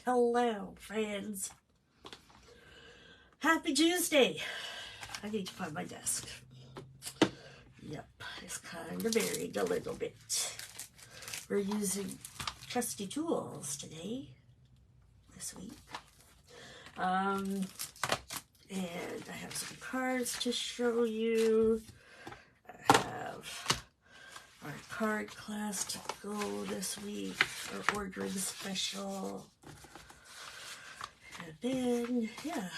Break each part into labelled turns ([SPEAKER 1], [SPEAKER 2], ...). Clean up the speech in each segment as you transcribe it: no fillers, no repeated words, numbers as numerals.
[SPEAKER 1] Hello, friends. Happy Tuesday. I need to find my desk. Yep, it's kind of buried a little bit. We're using Trusty Tools today, this week. And I have some cards to show you. I have our card class to go this week. We're ordering special. And then, yeah,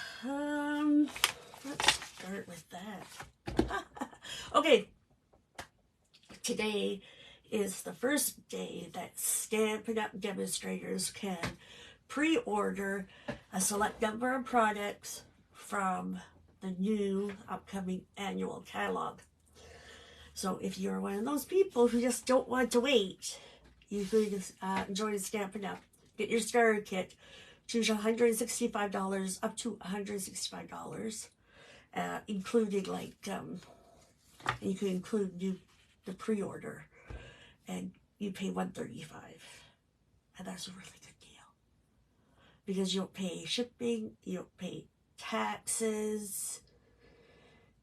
[SPEAKER 1] let's start with that. Okay, today is the first day that Stampin' Up! Demonstrators can pre-order a select number of products from the new upcoming annual catalog. So if you're one of those people who just don't want to wait, you can join Stampin' Up! Get your starter kit. Choose $165 up to $165, including like you can include the pre-order, and you pay $135, and that's a really good deal because you don't pay shipping, you don't pay taxes,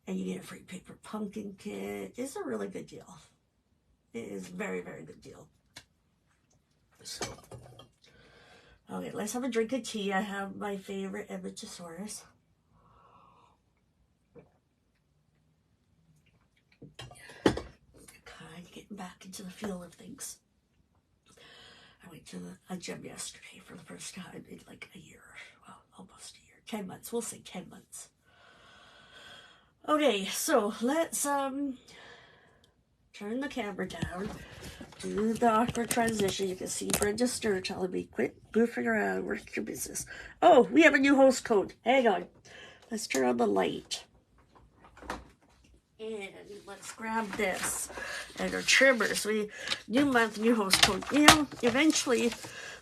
[SPEAKER 1] and you get a free paper pumpkin kit. It's a really good deal. It is a very, very good deal. So, okay, let's have a drink of tea. I have my favorite Embellishment. Kind of getting back into the feel of things. I went to a gym yesterday for the first time in like a year. Well, almost a year. 10 months. We'll say 10 months. Okay, so let's turn the camera down. Do the awkward transition. You can see Brenda Stir telling me, quit goofing around, work your business. Oh, we have a new host code. Hang on. Let's turn on the light. And let's grab this. And our trimmers. New month, new host code. You know, eventually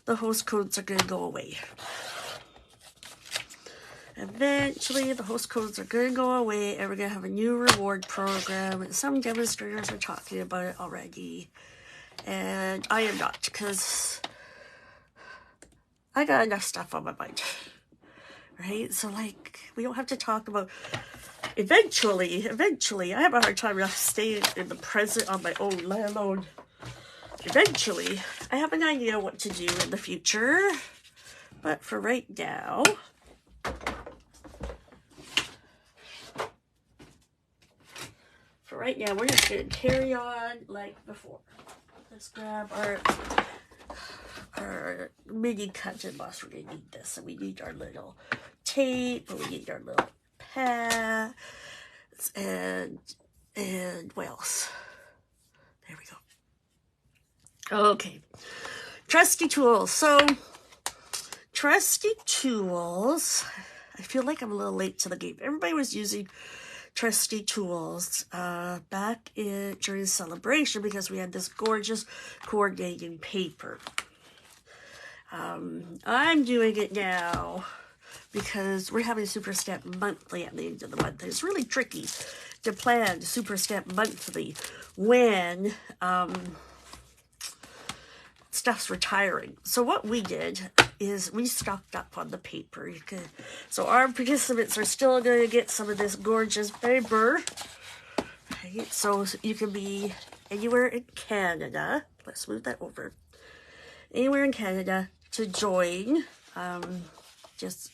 [SPEAKER 1] the host codes are going to go away. Eventually the host codes are going to go away and we're going to have a new reward program. And some demonstrators are talking about it already. And I am not, because I got enough stuff on my mind, right? So, like, we don't have to talk about, eventually, I have a hard time staying in the present on my own, let alone, eventually, I have an idea what to do in the future, but for right now, we're just going to carry on like before. Let's grab our mini cut and emboss. We're going to need this. And we need our little tape. We need our little pads. And what else? There we go. Okay. Trusty Tools. So, Trusty Tools. I feel like I'm a little late to the game. Everybody was using Trusty Tools back during celebration because we had this gorgeous coordinating paper. I'm doing it now because we're having Super Stamp Monthly at the end of the month. It's really tricky to plan Super Stamp Monthly when stuff's retiring. So what we did is we stocked up on the paper. So our participants are still going to get some of this gorgeous paper. Right? So you can be anywhere in Canada. Let's move that over. Anywhere in Canada to join. Just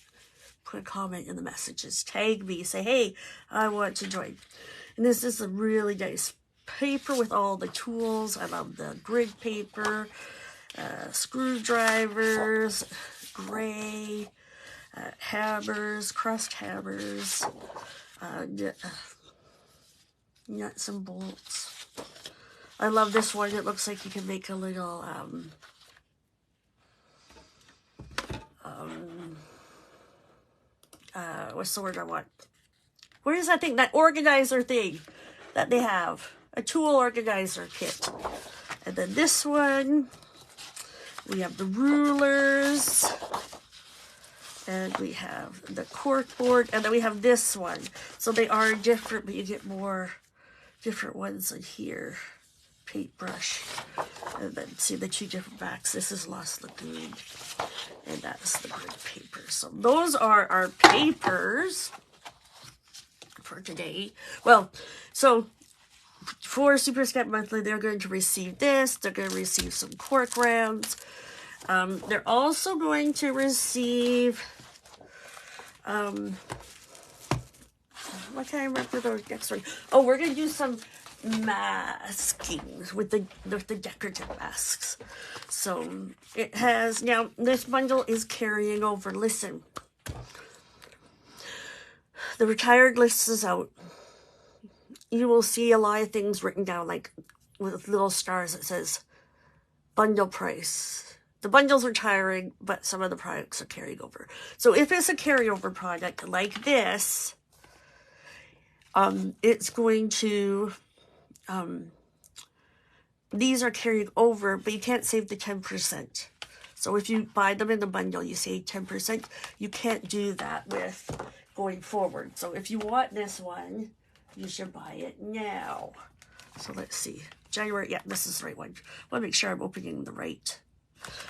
[SPEAKER 1] put a comment in the messages. Tag me. Say, hey, I want to join. And this is a really nice paper with all the tools. I love the grid paper. Screwdrivers, gray, hammers, crust hammers, nuts and bolts. I love this one. It looks like you can make a little, what's the word I want? What is that thing? That organizer thing that they have. A tool organizer kit. And then this one. We have the rulers, and we have the cork board, and then we have this one. So they are different, but you get more different ones in here. paintbrush. And then see the two different backs. This is Lost Lagoon, and that's the grid paper. So those are our papers for today. Well, so for Super Stamp Monthly, they're going to receive this. They're going to receive some cork rounds. They're also going to receive, what can I remember the next one? Oh, we're going to do some masking with the decorative masks. So it has, now this bundle is carrying over, listen, the retired list is out. You will see a lot of things written down, like with little stars that says bundle price. The bundle's retiring, but some of the products are carrying over. So if it's a carryover product like this, it's going to, these are carrying over, but you can't save the 10%. So if you buy them in the bundle, you save 10%. You can't do that with going forward. So if you want this one, you should buy it now. So let's see. January, yeah, this is the right one. I want to make sure I'm opening the right.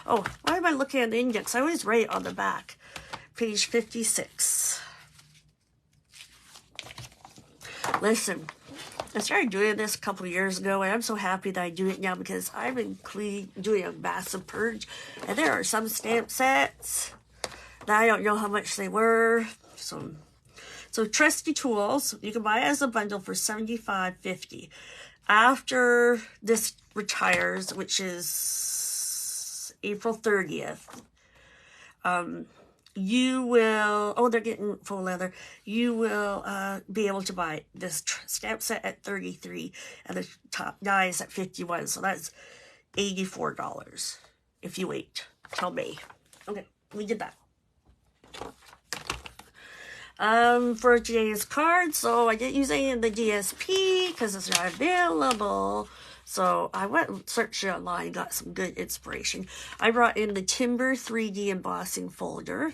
[SPEAKER 1] Oh, why am I looking at the index? I always write on the back. Page 56. Listen, I started doing this a couple years ago, and I'm so happy that I do it now because I've been doing a massive purge, and there are some stamp sets that I don't know how much they were. So Trusty Tools, you can buy it as a bundle for $75.50. After this retires, which is April 30th, you will, oh, they're getting full leather. You will be able to buy this stamp set at $33 and the top dies at $51. So that's $84 if you wait till May. Okay, we did that. For today's card, so I didn't use any of the DSP because it's not available. So I went and searched online, got some good inspiration. I brought in the Timber 3D embossing folder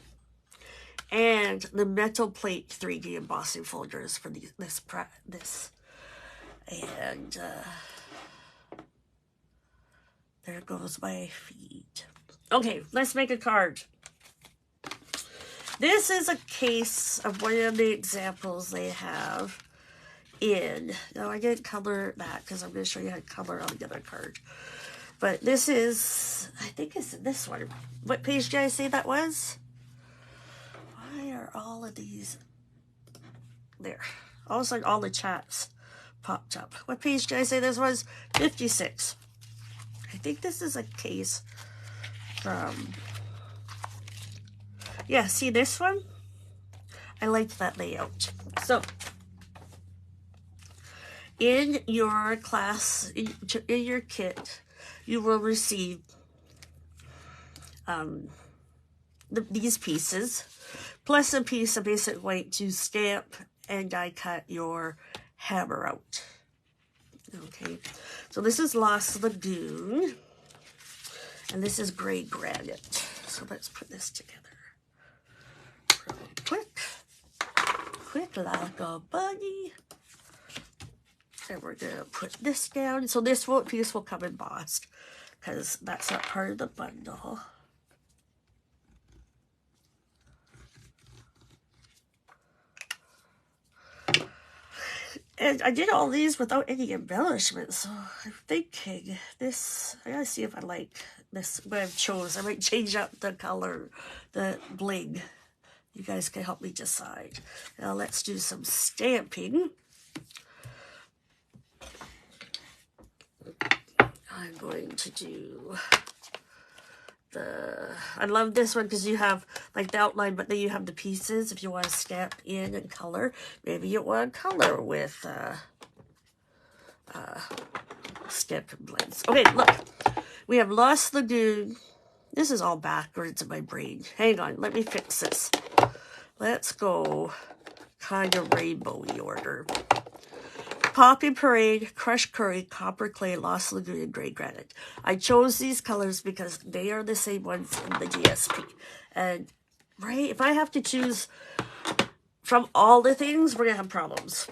[SPEAKER 1] and the metal plate 3D embossing folders for this. And there goes my feed. Okay, let's make a card. This is a case of one of the examples they have in. No, I didn't color that because I'm going to show you how to color on the other card. But this is, I think it's this one. What page did I say that was? Why are all of these there? All of a sudden, all the chats popped up. What page did I say this was? 56. I think this is a case from... Yeah, see this one? I like that layout. So, in your class, in your kit, you will receive these pieces, plus a piece of basic white to stamp and die cut your hammer out. Okay, so this is Lost Lagoon, and this is Gray Granite. So let's put this together. Quick like a bunny. And we're gonna put this down. So this piece will come embossed because that's not part of the bundle. And I did all these without any embellishments, so I'm thinking this, I gotta see if I like this, what I've chose. I might change up the color, the bling. You guys can help me decide. Now let's do some stamping. I'm going to do I love this one because you have like the outline, but then you have the pieces if you want to stamp in and color. Maybe you want to color with stamp and blends. Okay, look. We have Lost Lagoon. This is all backwards in my brain. Hang on, let me fix this. Let's go kind of rainbowy order. Poppy Parade, Crushed Curry, Copper Clay, Lost Lagoon, and Gray Granite. I chose these colors because they are the same ones in the DSP. And, right, if I have to choose from all the things, we're going to have problems.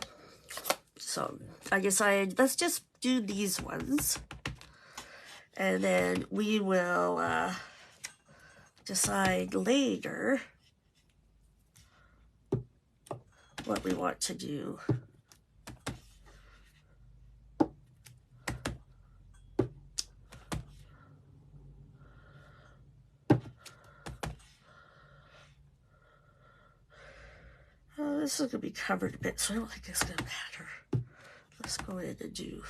[SPEAKER 1] So, I decided, let's just do these ones. And then we will decide later what we want to do. This is going to be covered a bit, so I don't think it's going to matter. Let's go ahead and do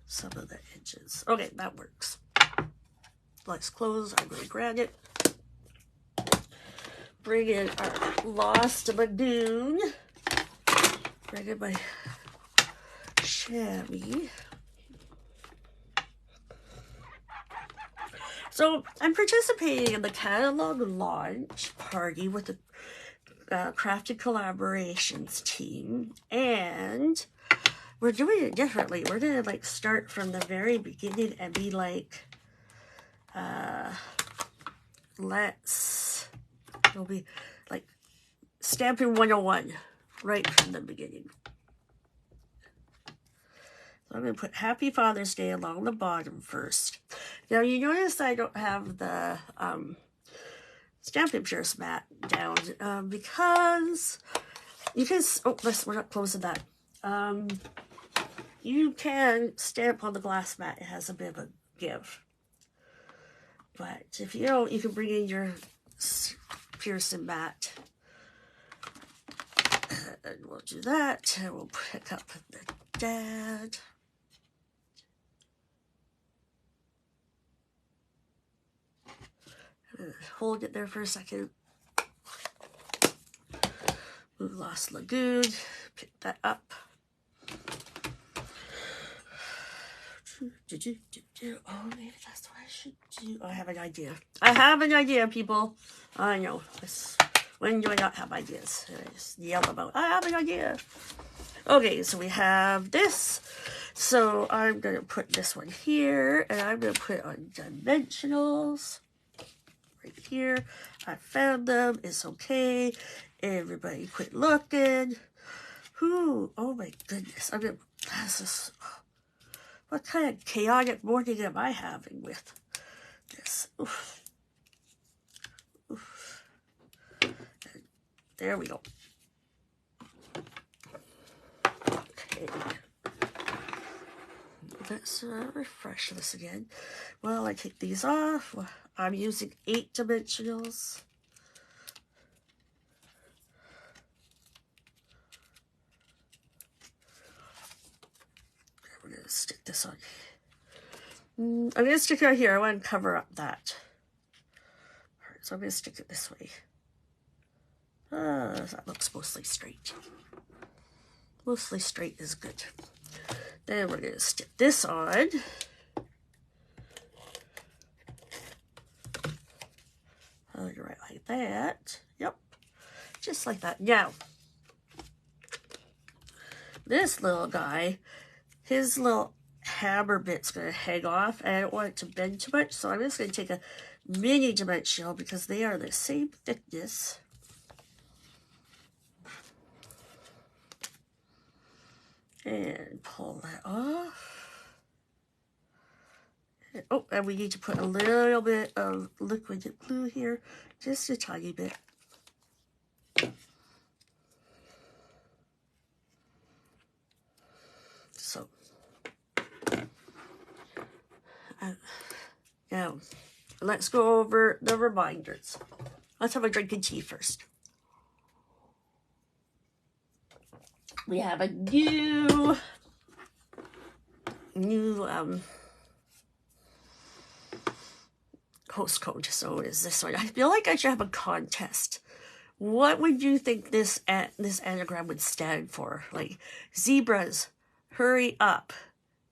[SPEAKER 1] some of the edges. Okay, that works. Let's close. I'm going to grab it. Bring in our Lost Lagoon. Bring in my chamois. So I'm participating in the catalog launch party with the Crafted Collaborations team, and we're doing it differently. We're gonna like start from the very beginning and be like, it'll be like Stamping 101 right from the beginning. So I'm gonna put Happy Father's Day along the bottom first. Now you notice I don't have the Stampin' Pierce mat down because you can, we're not closing that. You can stamp on the glass mat. It has a bit of a give. But if you don't, you can bring in your piercing mat. And we'll do that. And we'll pick up the dad. Hold it there for a second. Move Lost Lagoon. Pick that up. Oh, maybe that's what I should do. I have an idea. I have an idea, people. I know. When do I not have ideas? I just yell about, I have an idea. Okay, so we have this. So I'm going to put this one here. And I'm going to put it on dimensionals. Right here. I found them. It's okay. Everybody quit looking. Ooh, oh my goodness. I'm going to, this is, what kind of chaotic morning am I having with this? Oof. Oof. And there we go. Okay. Let's refresh this again. Well, I take these off. I'm using 8 dimensionals. We're going to stick this on. I'm going to stick it right here. I want to cover up that. All right, so I'm going to stick it this way. That looks mostly straight. Mostly straight is good. Then we're going to stick this on. Right like that. Yep. Just like that. Now, this little guy, his little hammer bit's going to hang off, and I don't want it to bend too much, so I'm just going to take a mini dimensional because they are the same thickness. And pull that off. Oh, and we need to put a little bit of liquid glue here, just a tiny bit. So, now, let's go over the reminders. Let's have a drink of tea first. We have a new host code. So is this one? I feel like I should have a contest. What would you think this anagram would stand for? Like, zebras, hurry up,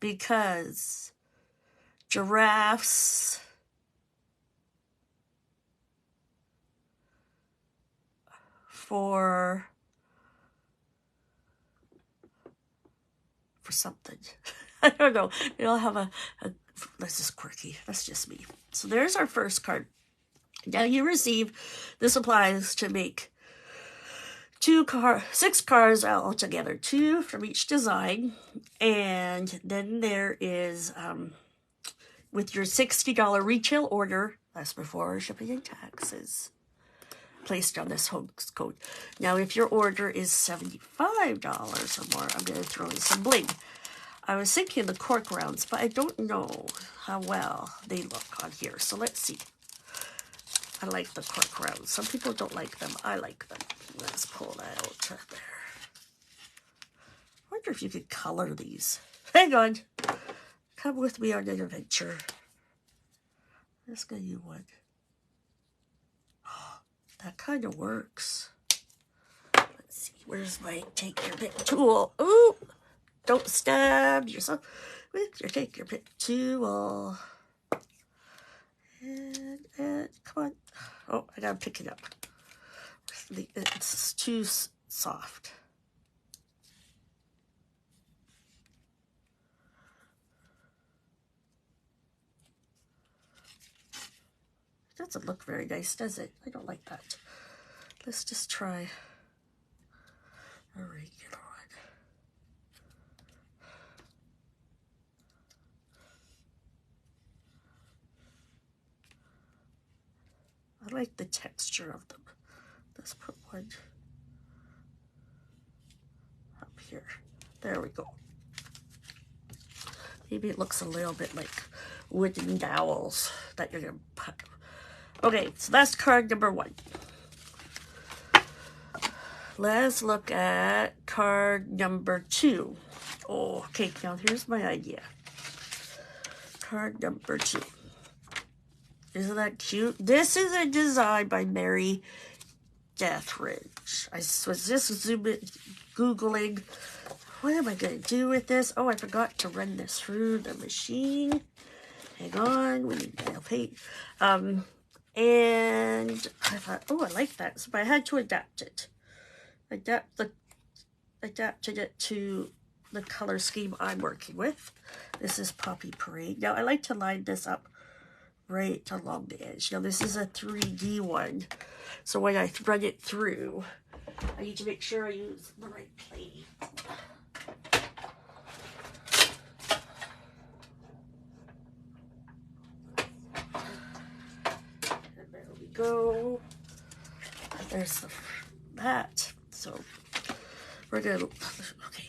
[SPEAKER 1] because giraffes for something. I don't know. It'll have a that's just quirky. That's just me. So there's our first card. Now you receive, this applies to make six cards altogether, 2 from each design. And then there is, with your $60 retail order, that's before shipping and taxes, placed on this host code. Now, if your order is $75 or more, I'm going to throw in some bling. I was thinking the cork rounds, but I don't know how well they look on here. So let's see. I like the cork rounds. Some people don't like them. I like them. Let's pull that out there. I wonder if you could color these. Hang on. Come with me on an adventure. Let's get you one. Oh, that kind of works. Let's see. Where's my take your pick tool? Ooh! Don't stab yourself with your take your pick tool. And come on. Oh, I gotta pick it up. It's too soft. It doesn't look very nice, does it? I don't like that. Let's just try a regular one. I like the texture of them. Let's put one up here. There we go. Maybe it looks a little bit like wooden dowels that you're going to put. Okay, so that's card number 1. Let's look at card number 2. Oh, okay, now here's my idea. Card number 2. Isn't that cute? This is a design by Mary Deathridge. I was just Googling, what am I going to do with this? Oh, I forgot to run this through the machine. Hang on, we need nail paint. And I thought, oh, I like that. So I had to adapt it. Adapted it to the color scheme I'm working with. This is Poppy Parade. Now, I like to line this up right along the edge. Now, this is a 3D one. So when I run it through, I need to make sure I use the right plate. And there we go. There's that. So we're gonna, okay.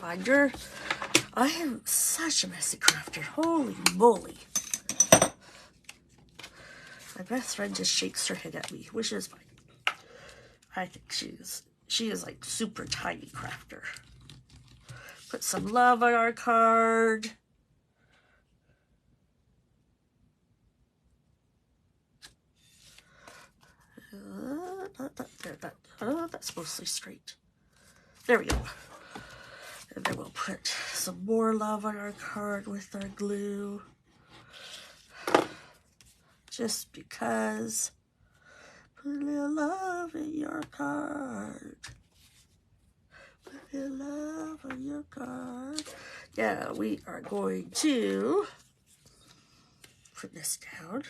[SPEAKER 1] Binder. I am such a messy crafter. Holy moly. My best friend just shakes her head at me, which is fine. I think she is like super tiny crafter. Put some love on our card. Oh, that's mostly straight. There we go. And then we'll put some more love on our card with our glue. Just because. Put a little love in your card. Put a little love on your card. Yeah, we are going to put this down.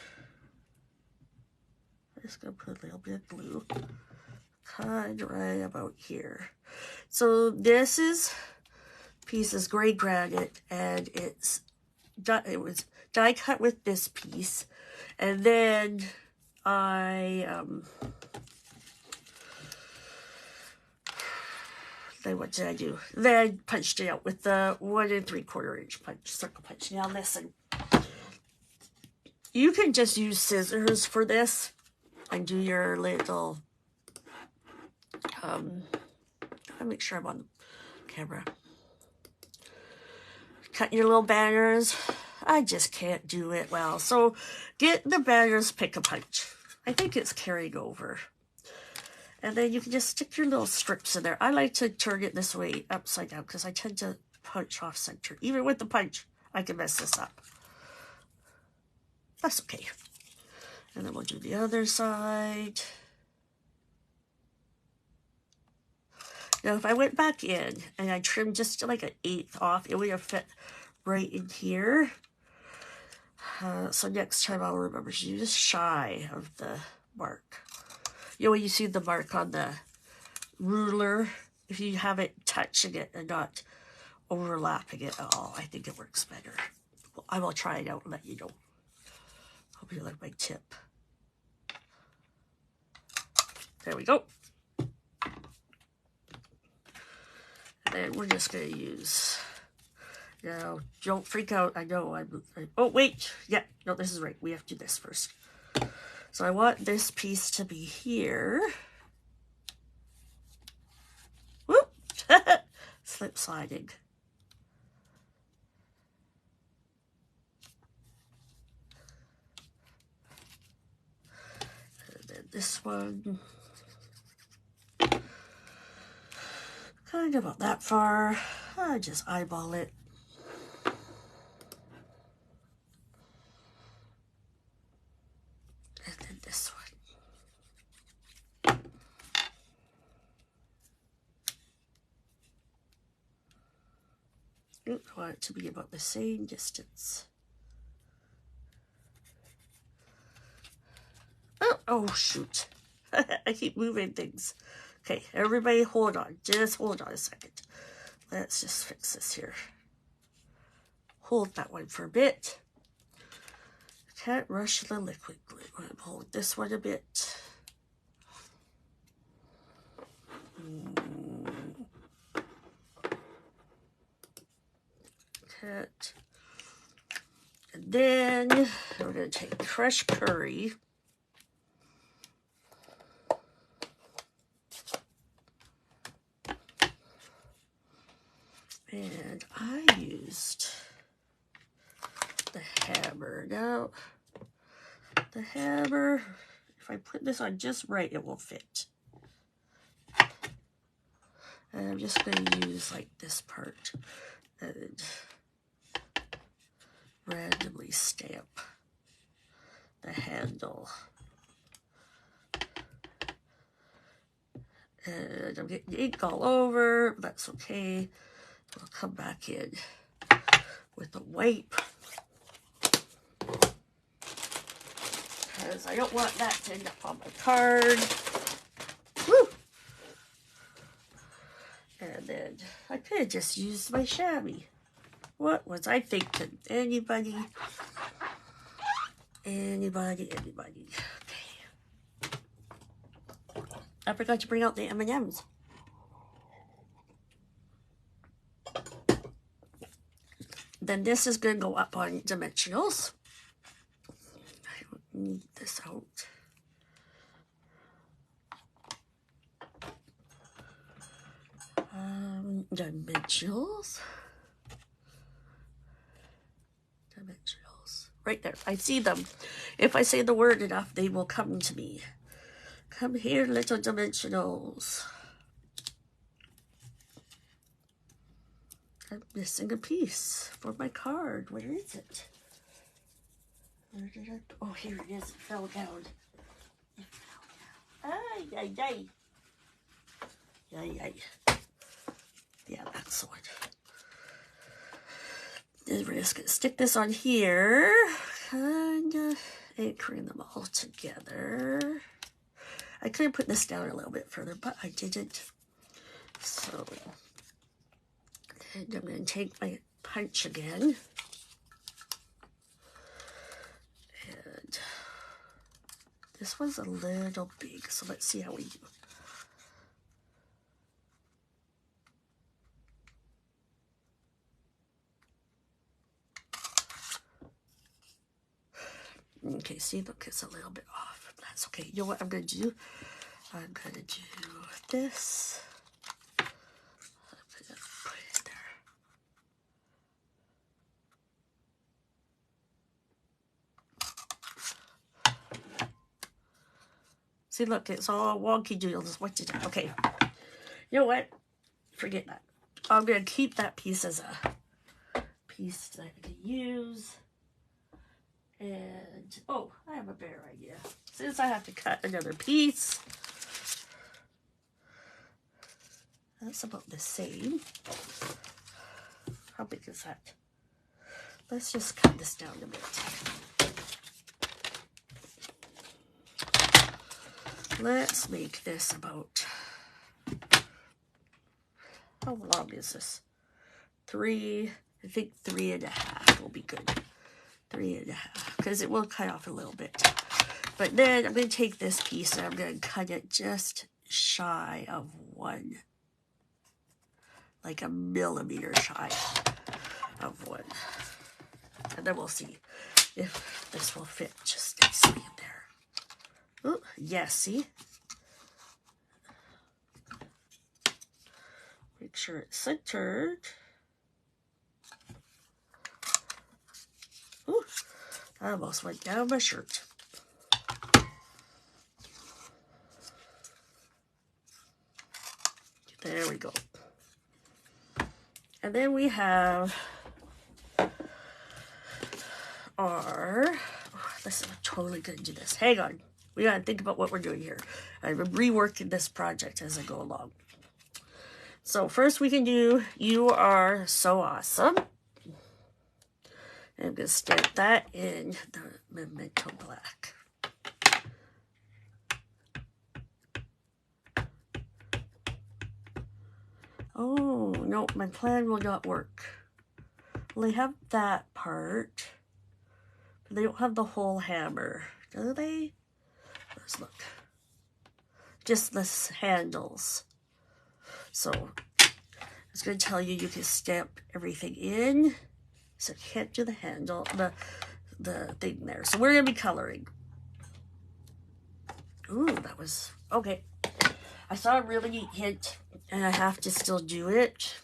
[SPEAKER 1] I'm just going to put a little bit of glue. Kind of right about here. So this piece is gray granite, and it was die cut with this piece. And then then what did I do? Then I punched it out with the 1 3/4 inch circle punch. Now listen, you can just use scissors for this and do your little, I'll make sure I'm on the camera. Cut your little banners. I just can't do it well. So get the banners, pick a punch. I think it's carrying over. And then you can just stick your little strips in there. I like to turn it this way, upside down, because I tend to punch off center. Even with the punch, I can mess this up. That's okay. And then we'll do the other side. Now, if I went back in and I trimmed just like an 1/8 off, it would have fit right in here. So next time I'll remember to use shy of the mark. You know, when you see the mark on the ruler if you have it touching it and not overlapping it at all. I think it works better. Well, I will try it out and let you know. Hope you like my tip. There we go. And then we're just going to use, now don't freak out. I know oh wait, yeah, no, this is right. We have to do this first. So I want this piece to be here. Whoop! Slip sliding. And then this one. Kind of about that far. I just eyeball it. And then this one. I want it to be about the same distance. Oh shoot. I keep moving things. Okay, everybody hold on. Just hold on a second. Let's just fix this here. Hold that one for a bit. Can't rush the liquid glue. Hold this one a bit. Can't. And then we're going to take crushed curry. And I used the hammer. Now, the hammer, if I put this on just right, it will fit. And I'm just going to use like this part and randomly stamp the handle. And I'm getting ink all over, but that's okay. I'll come back in with a wipe because I don't want that to end up on my card. Woo! And then I could have just used my chamois. What was I thinking? Anybody? Okay. I forgot to bring out the M&Ms. Then this is going to go up on dimensionals. I don't need this out. Dimensionals. Right there. I see them. If I say the word enough, they will come to me. Come here, little dimensionals. I'm missing a piece for my card. Where is it? Where did I? Oh, here it is. It fell down. Ay, ay, ay. Ay, ay. Yeah, that's the one. Then we're just going to stick this on here. Kind of anchoring them all together. I could have put this down a little bit further, but I didn't. So, and I'm going to take my punch again. And this one's a little big, so let's see how we do. Okay, see, look, it's a little bit off. That's okay. You know what I'm going to do? I'm going to do this. I'm going to put it there. See, look, it's all wonky doodles. What did I? Okay. You know what? Forget that. I'm going to keep that piece as a piece that I can use. And, oh, I have a better idea. Since I have to cut another piece, that's about the same. How big is that? Let's just cut this down a bit. Let's make this about how long is this? 3, I think 3.5 will be good. 3.5, because it will cut off a little bit. But then I'm going to take this piece and I'm going to cut it just shy of 1, like a millimeter shy of 1. And then we'll see if this will fit just nicely in there. Oh, yes, see? Make sure it's centered. Ooh, I almost went down my shirt. There we go. And then we have our, listen, I'm totally going to do this. Hang on. We got to think about what we're doing here. I'm reworking this project as I go along. So first we can do, you are so awesome. And I'm going to stamp that in the Memento Black. Oh, no, my plan will not work. Well, they have that part, but they don't have the whole hammer, do they? Let's look. Just the handles. So, I was going to tell you, you can stamp everything in. So you can't do the handle, the thing there. So we're going to be coloring. Ooh, that was, okay. I saw a really neat hint, and I have to still do it.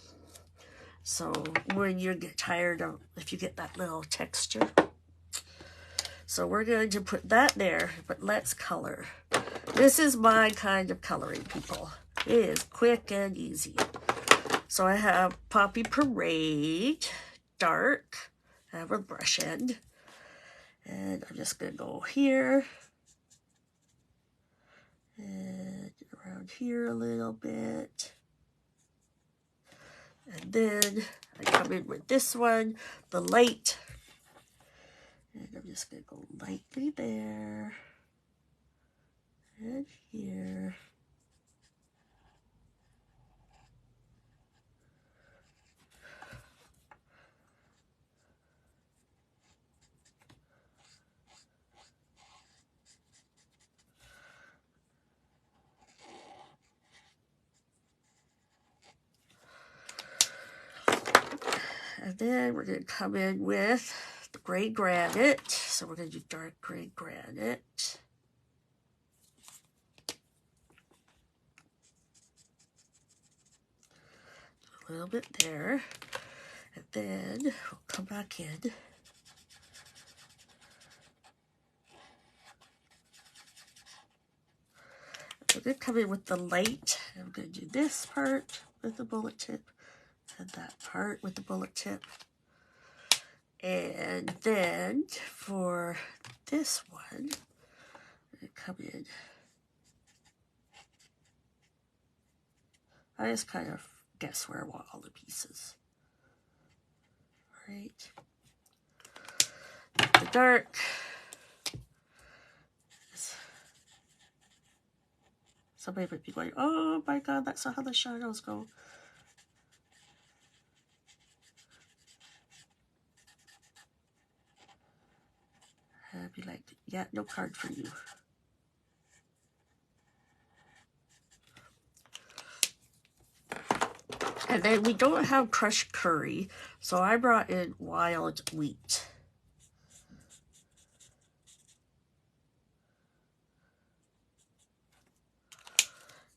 [SPEAKER 1] So when you get tired of, if you get that little texture. So we're going to put that there, but let's color. This is my kind of coloring, people. It is quick and easy. So I have Poppy Parade, dark. I have a brush end. And I'm just going to go here. And around here a little bit. And then I come in with this one, the light. And I'm just going to go lightly there. And here. And then we're going to come in with the gray granite. So we're going to do dark gray granite. A little bit there. And then we'll come back in. We're going to come in with the light. And we're going to do this part with the bullet tip. And that part with the bullet tip. And then for this one, I'm going to come in. I just kind of guess where I want all the pieces. All right. The dark. Somebody might be going, oh my God, that's not how the shadows go. I'd be like, yeah, no card for you. And then we don't have crushed curry, so I brought in wild wheat.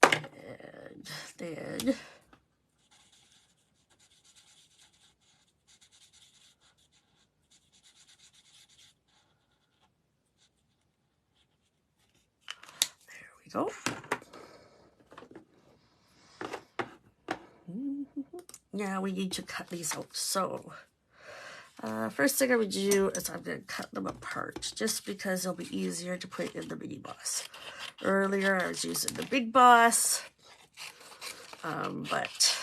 [SPEAKER 1] And then go. Now we need to cut these out. So first thing I'm going to do is I'm going to cut them apart just because it'll be easier to put in the mini boss. Earlier I was using the big boss, but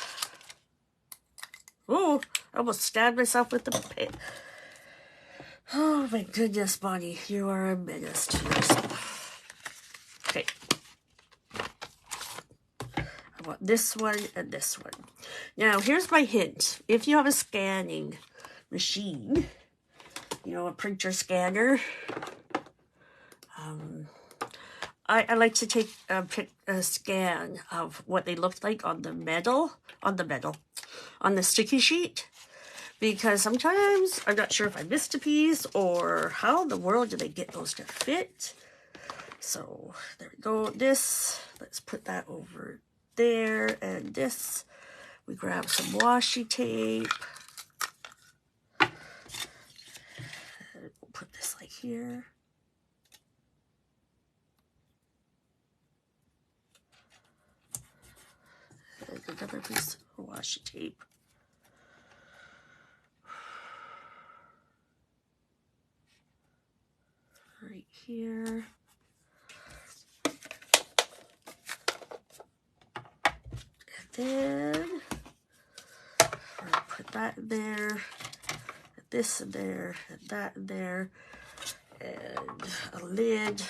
[SPEAKER 1] oh, I almost stabbed myself with the pin. Oh my goodness, Bonnie, you are a menace to yourself. Okay. I want this one and this one. Now, here's my hint. If you have a scanning machine, you know, a printer scanner, I like to take a scan of what they look like on the sticky sheet, because sometimes I'm not sure if I missed a piece or how in the world did they get those to fit. So there we go. This, let's put that over there, and this, we grab some washi tape. And we'll put this like here. And another piece of washi tape. Right here. Then we're gonna put that in there, this in there, and that in there, and a lid,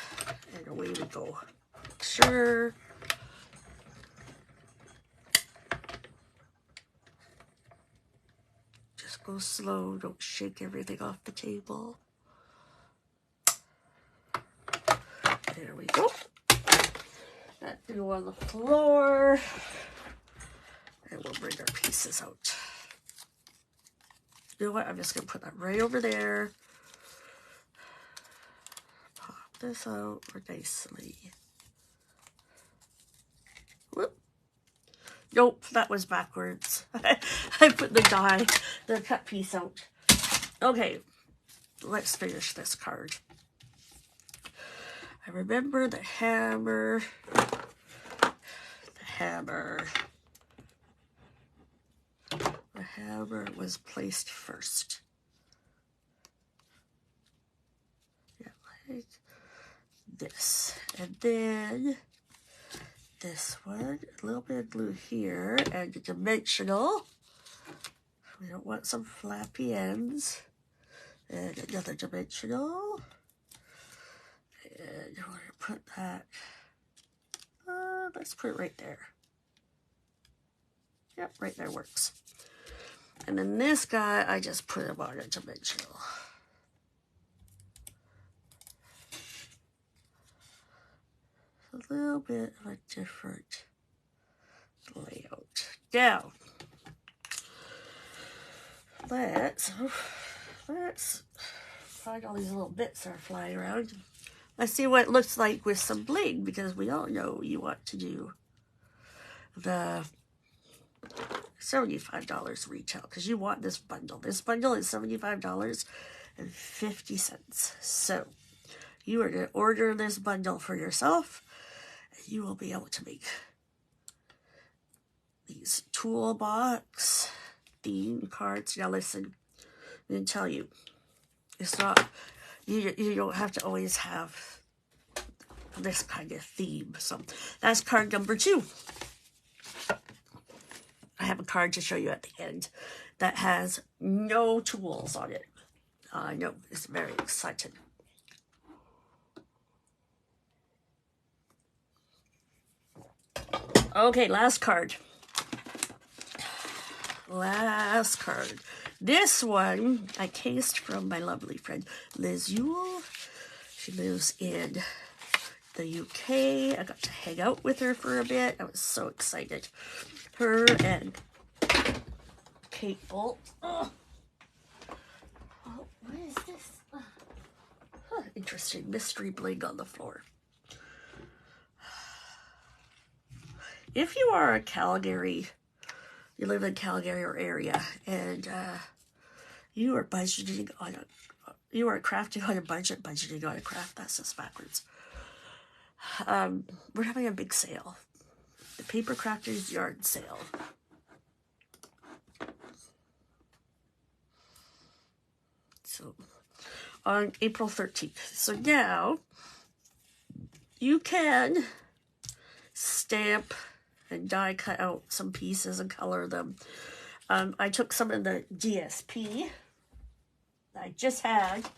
[SPEAKER 1] and away we go. Make sure. Just go slow, don't shake everything off the table. There we go. That can go on the floor. And we'll bring our pieces out. You know what? I'm just going to put that right over there. Pop this out nicely. Whoop. Nope, that was backwards. I put the cut piece out. Okay, let's finish this card. I remember the hammer. The hammer was placed first. Yeah, like this. And then this one, a little bit of glue here, and a dimensional. We don't want some flappy ends. And another dimensional. And we're going to put that, let's put it right there. Yep, right there works. And then this guy, I just put him on a dimensional. A little bit of a different layout. Now, let's find all these little bits that are flying around. Let's see what it looks like with some bling, because we all know you want to do the $75 retail, because you want this bundle. This bundle is $75.50. So you are going to order this bundle for yourself, and you will be able to make these toolbox theme cards. Now listen, I'm going to tell you, it's not, you don't have to always have this kind of theme. So that's card number 2. I have a card to show you at the end that has no tools on it. I know, it's very exciting. Okay, last card. Last card. This one I cased from my lovely friend Liz Yule. She lives in the UK. I got to hang out with her for a bit. I was so excited. Her and Kate Bolt. Oh, what is this? Interesting mystery bling on the floor. If you are a Calgary, you live in Calgary or area, and you are budgeting on you are crafting on a budget, budgeting on a craft, that's just backwards. We're having a big sale. The Paper Crafters Yard Sale. So, on April 13th. So now, you can stamp and die cut out some pieces and color them. I took some of the DSP that I just had,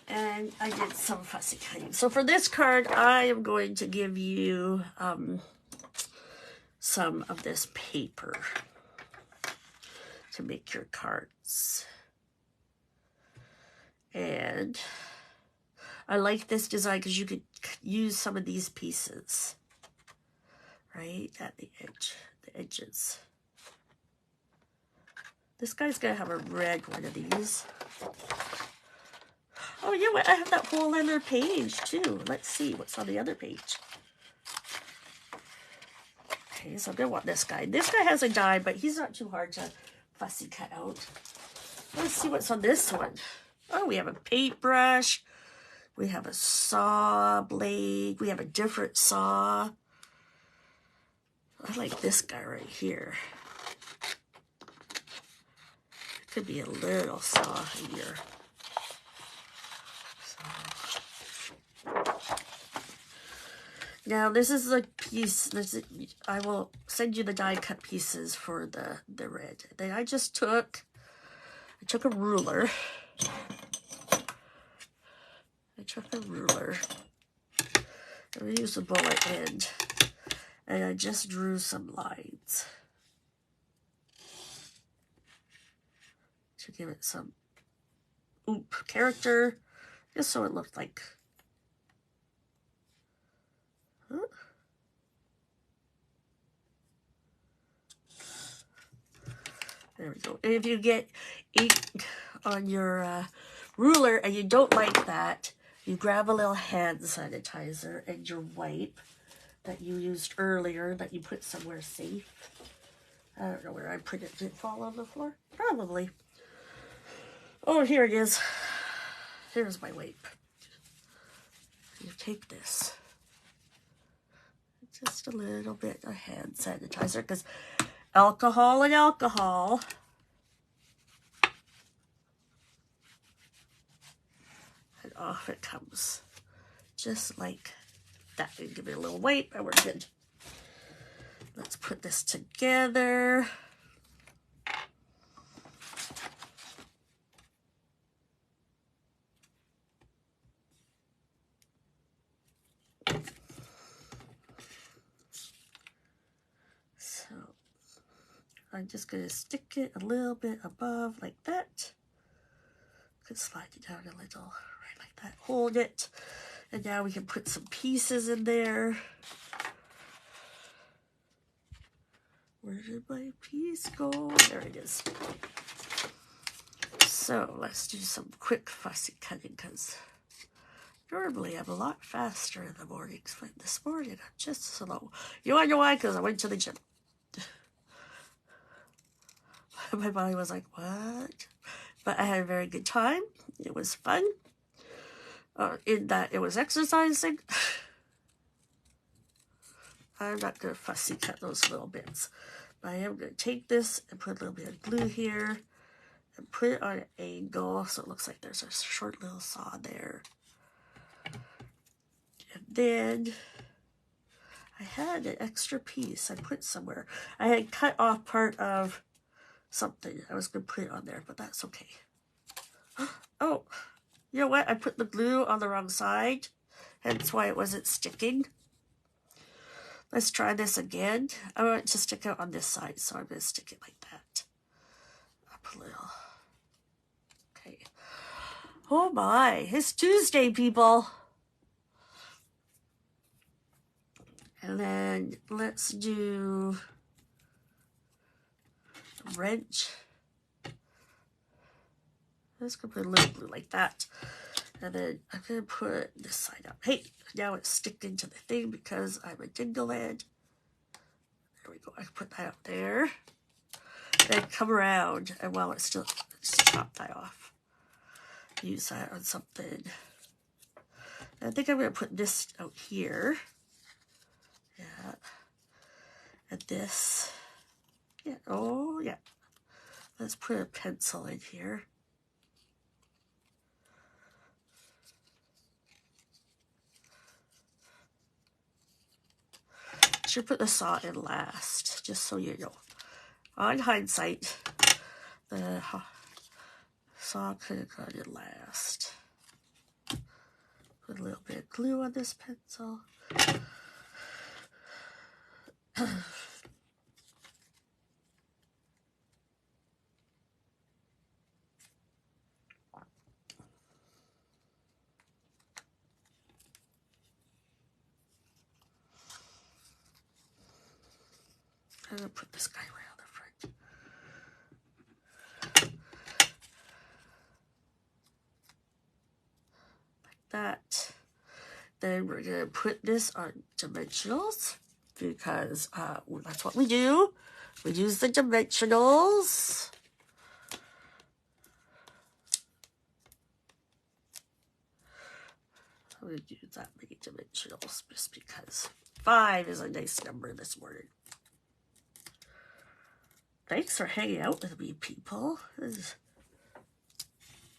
[SPEAKER 1] and I did some fussy cutting. So for this card, I am going to give you some of this paper. to make your cards. And I like this design because you could use some of these pieces right at the edge, the edges. This guy's gonna have a red one of these. Oh, you know what? I have that whole other page too. Let's see what's on the other page. Okay, so I'm gonna want this guy. This guy has a die, but he's not too hard to fussy cut out. Let's see what's on this one. Oh, we have a paintbrush. We have a saw blade. We have a different saw. I like this guy right here. Could be a little saw here. Now this is the piece. I will send you the die cut pieces for the red. Then I took a ruler. And I used a bullet end, and I just drew some lines to give it some oomph, character, just so it looked like. There we go. And if you get ink on your ruler and you don't like that, you grab a little hand sanitizer and your wipe that you used earlier that you put somewhere safe. I don't know where I put it. Did it fall on the floor? Probably. Oh, here it is. Here's my wipe. You take this. Just a little bit of hand sanitizer because alcohol and alcohol. And off it comes. Just like that. You give it a little wipe and we're good. Let's put this together. So I'm just going to stick it a little bit above like that. Could slide it down a little, right like that. Hold it. And now we can put some pieces in there. Where did my piece go? There it is. So let's do some quick fussy cutting because normally I'm a lot faster in the mornings, but this morning I'm just slow. You wanna know why? Because I went to the gym. My body was like, what? But I had a very good time. It was fun. In that it was exercising. I'm not going to fussy cut those little bits. But I am going to take this and put a little bit of glue here. And put it on an angle so it looks like there's a short little saw there. And then I had an extra piece I put somewhere. I had cut off part of something. I was going to put it on there, but that's okay. Oh, you know what? I put the glue on the wrong side. Hence why it wasn't sticking. Let's try this again. I want it to stick out on this side, so I'm going to stick it like that. Up a little. Okay. Oh my, it's Tuesday, people. And then let's do a wrench. I'm just going to put a little glue like that. And then I'm going to put this side up. Hey, now it's sticking to the thing because I'm a dinglehead. There we go. I can put that up there. And come around. And while it's still, just chop that off. Use that on something. And I think I'm going to put this out here. Yeah. And this. Yeah. Oh, yeah. Let's put a pencil in here. Should put the saw in last, just so you know. On hindsight, the saw could have gone in last. Put a little bit of glue on this pencil. I'm gonna put this guy right on the front. Like that. Then we're gonna put this on dimensionals because that's what we do. We use the dimensionals. I'm going to do that many dimensionals just because 5 is a nice number this morning. Thanks for hanging out with me, people.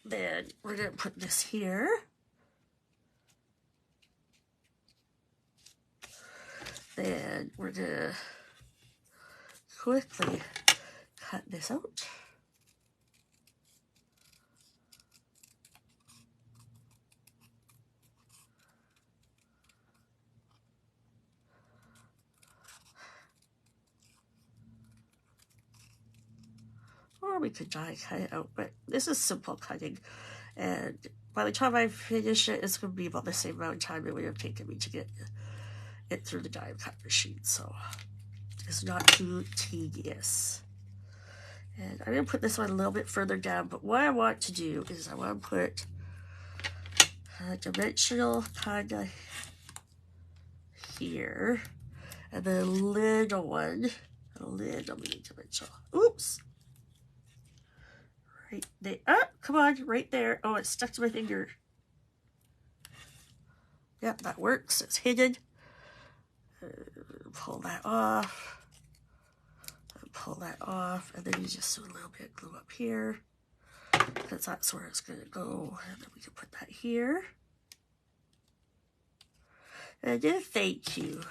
[SPEAKER 1] Then we're going to put this here. Then we're going to quickly cut this out. Or we could die cut it out, but this is simple cutting. And by the time I finish it, it's going to be about the same amount of time it would have taken me to get it through the die cut machine. So it's not too tedious. And I'm going to put this one a little bit further down, but what I want to do is I want to put a dimensional kind of here, and then a little one, a little mini dimensional. Oops. Right there. Oh, come on, right there. Oh, it's stuck to my finger. Yep, that works. It's hidden. Pull that off. Pull that off, and then you just do a little bit of glue up here, because that's where it's going to go. And then we can put that here. And then thank you.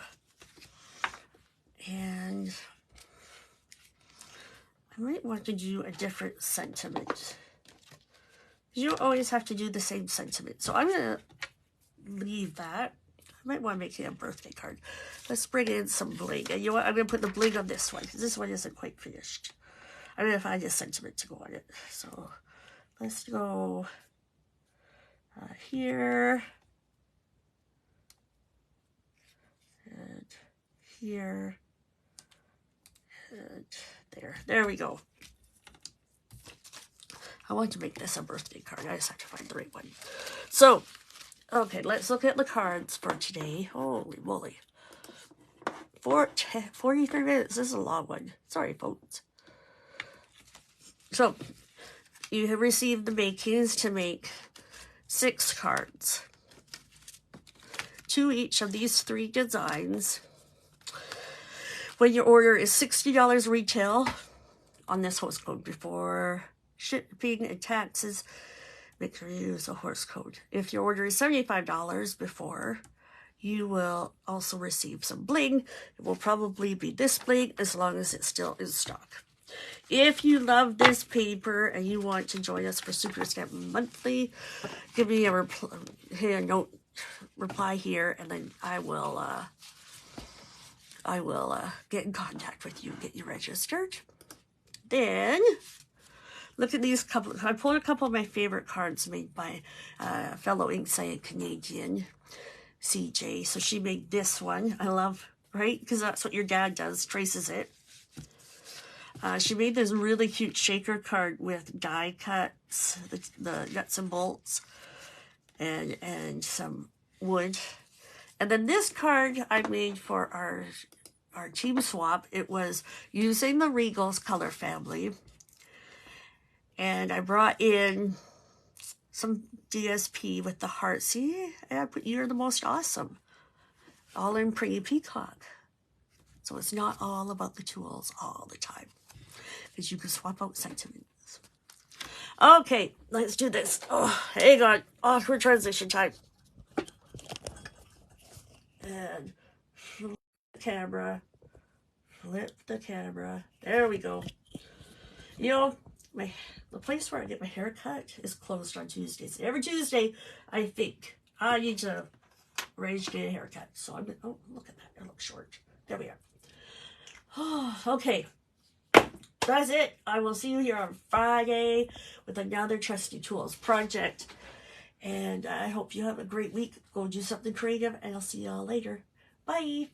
[SPEAKER 1] And I might want to do a different sentiment. You don't always have to do the same sentiment. So I'm going to leave that. I might want to make it a birthday card. Let's bring in some bling. And you know what? I'm going to put the bling on this one, because this one isn't quite finished. I'm going to find a sentiment to go on it. So let's go here. And here. And there. There we go. I want to make this a birthday card. I just have to find the right one. So, okay, let's look at the cards for today. Holy moly. 43 minutes. This is a long one. Sorry, folks. So, you have received the makings to make 6 cards. 2 each of these 3 designs. When your order is $60 retail on this host code before shipping and taxes, make sure you use a host code. If your order is $75 before, you will also receive some bling. It will probably be this bling as long as it's still in stock. If you love this paper and you want to join us for Super Stamp Monthly, give me a reply here, and then I will get in contact with you and get you registered. Then, look at these couple. I pulled a couple of my favorite cards made by fellow Inkside Canadian, CJ. So she made this one. I love, right? Because that's what your dad does, traces it. She made this really cute shaker card with die cuts, the nuts and bolts, and some wood. And then this card I made for our team swap. It was using the Regal's color family. And I brought in some DSP with the heart. See, and I put "You're the Most Awesome" all in pretty peacock. So it's not all about the tools all the time, because you can swap out sentiments. Okay, let's do this. Oh, hang on. Awkward transition time. And flip the camera. There we go. You know, the place where I get my hair cut is closed on Tuesdays. Every Tuesday, I think I need to arrange to get a haircut. So I'm gonna, oh, look at that. I look short. There we are. Oh, okay. That's it. I will see you here on Friday with another Trusty Tools project. And I hope you have a great week. Go do something creative, and I'll see y'all later. Bye.